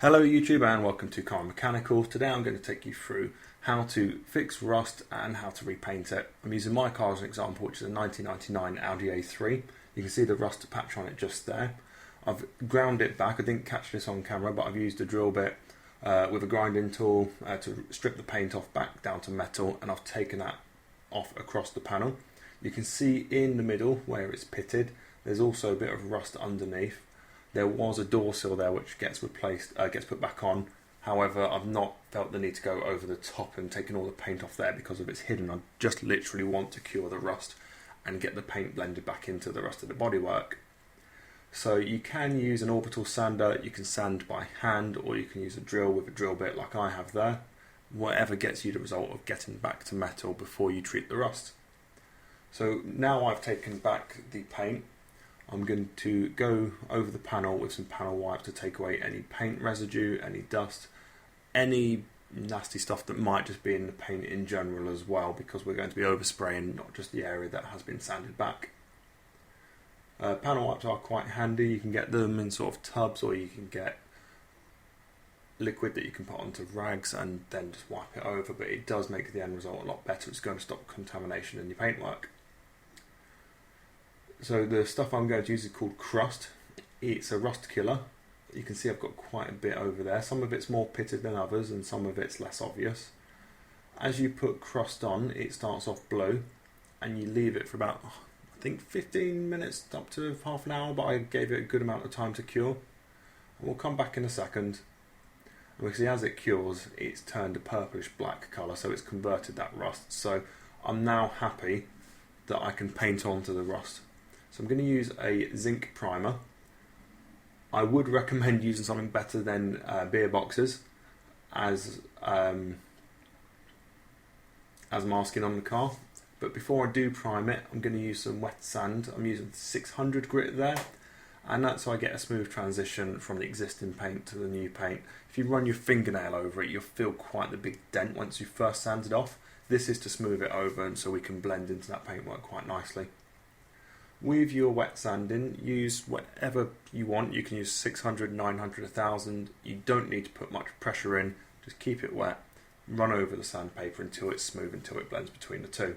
Hello YouTube and welcome to Car Mechanical. Today I'm going to take you through how to fix rust and how to repaint it. I'm using my car as an example, which is a 1999 Audi A3. You can see the rust patch on it just there. I've ground it back. I didn't catch this on camera, but I've used a drill bit with a grinding tool to strip the paint off back down to metal, and I've taken that off across the panel. You can see in the middle where it's pitted, there's also a bit of rust underneath. There was a door sill there which gets replaced, gets put back on. However, I've not felt the need to go over the top and taking all the paint off there because of it's hidden. I just literally want to cure the rust and get the paint blended back into the rest of the bodywork. So you can use an orbital sander, you can sand by hand, or you can use a drill with a drill bit like I have there. Whatever gets you the result of getting back to metal before you treat the rust. So now I've taken back the paint, I'm going to go over the panel with some panel wipe to take away any paint residue, any dust, any nasty stuff that might just be in the paint in general as well, because we're going to be overspraying not just the area that has been sanded back. Panel wipes are quite handy. You can get them in sort of tubs, or you can get liquid that you can put onto rags and then just wipe it over, but it does make the end result a lot better. It's going to stop contamination in your paintwork. So the stuff I'm going to use is called crust. It's a rust killer. You can see I've got quite a bit over there. Some of it's more pitted than others and some of it's less obvious. As you put crust on, it starts off blue and you leave it for about, I think 15 minutes up to half an hour, but I gave it a good amount of time to cure. And we'll come back in a second. And we see as it cures, it's turned a purplish black colour, so it's converted that rust. So I'm now happy that I can paint onto the rust. So I'm going to use a zinc primer. I would recommend using something better than beer boxes as masking on the car. But before I do prime it, I'm going to use some wet sand. I'm using 600 grit there, and that's so I get a smooth transition from the existing paint to the new paint. If you run your fingernail over it, you'll feel quite the big dent once you first sand it off. This is to smooth it over and so we can blend into that paintwork quite nicely. With your wet sanding, use whatever you want. You can use 600, 900, 1000. You don't need to put much pressure in. Just keep it wet. Run over the sandpaper until it's smooth, until it blends between the two.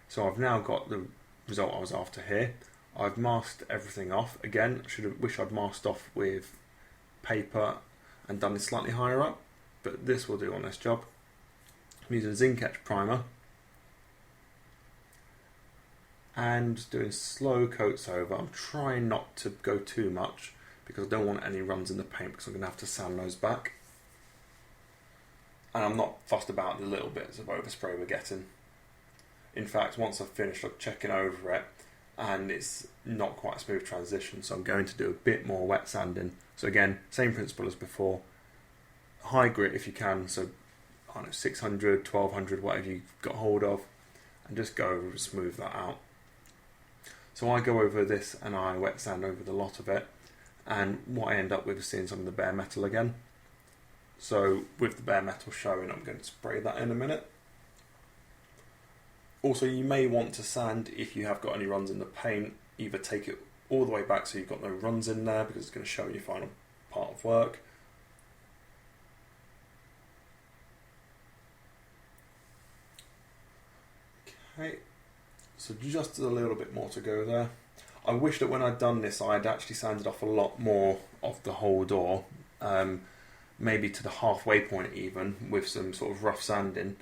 So I've now got the result I was after here. I've masked everything off. Again, wish I'd masked off with paper and done this slightly higher up, but this will do on this job. I'm using a zinc etch primer and doing slow coats over. I'm trying not to go too much because I don't want any runs in the paint, because I'm going to have to sand those back. And I'm not fussed about the little bits of overspray we're getting. In fact, once I've finished, I'm checking over it and it's not quite a smooth transition, so I'm going to do a bit more wet sanding. So again, same principle as before. High grit if you can, so I don't know, 600, 1200, whatever you've got hold of, and just go over and smooth that out. So I go over this and I wet sand over the lot of it, and what I end up with is seeing some of the bare metal again. So with the bare metal showing, I'm going to spray that in a minute. Also, you may want to sand if you have got any runs in the paint. Either take it all the way back so you've got no runs in there, because it's going to show your final part of work. Okay. So just a little bit more to go there. I wish that when I'd done this I had actually sanded off a lot more of the whole door, maybe to the halfway point even, with some sort of rough sanding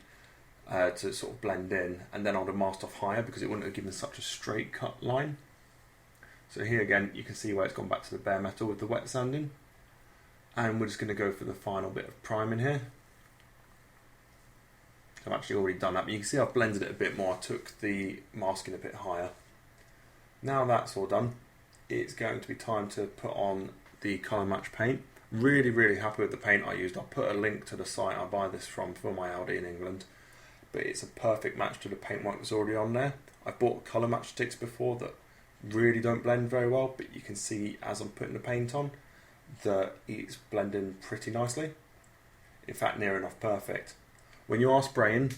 to sort of blend in, and then I would have masked off higher because it wouldn't have given such a straight cut line. So here again you can see where it's gone back to the bare metal with the wet sanding, and we're just going to go for the final bit of priming here. I've actually already done that, but you can see I've blended it a bit more. I took the masking a bit higher. Now that's all done, it's going to be time to put on the colour match paint. Really happy with the paint I used. I'll put a link to the site I buy this from for my Audi in England, but it's a perfect match to the paintwork that's already on there. I've bought colour match sticks before that really don't blend very well, but you can see as I'm putting the paint on that it's blending pretty nicely. In fact, near enough perfect. When you are spraying,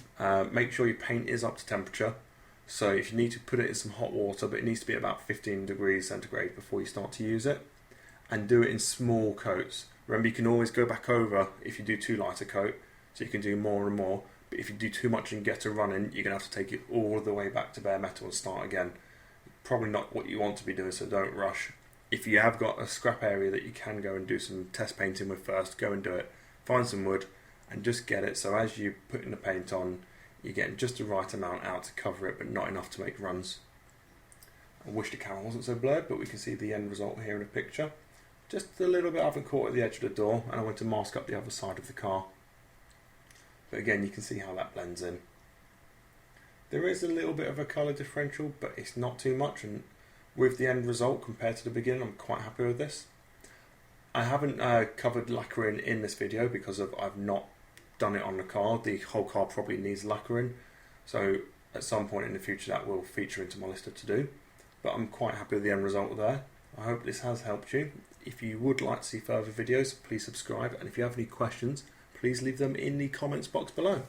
make sure your paint is up to temperature. So if you need to put it in some hot water, but it needs to be about 15 degrees centigrade before you start to use it. And do it in small coats. Remember, you can always go back over if you do too light a coat, so you can do more and more. But if you do too much and get a run in, you're going to have to take it all the way back to bare metal and start again. Probably not what you want to be doing, so don't rush. If you have got a scrap area that you can go and do some test painting with first, go and do it. Find some wood and just get it so as you putting the paint on, you're getting just the right amount out to cover it, but not enough to make runs. I wish the camera wasn't so blurred, but we can see the end result here in the picture. Just a little bit I haven't caught at the edge of the door, and I went to mask up the other side of the car. But again, you can see how that blends in. There is a little bit of a colour differential, but it's not too much, and with the end result compared to the beginning, I'm quite happy with this. I haven't covered lacquering in this video because I've not done it on the car. The whole car probably needs lacquering, so at some point in the future that will feature into my list of to do. But I'm quite happy with the end result there. I hope this has helped you. If you would like to see further videos, please subscribe, and if you have any questions, please leave them in the comments box below.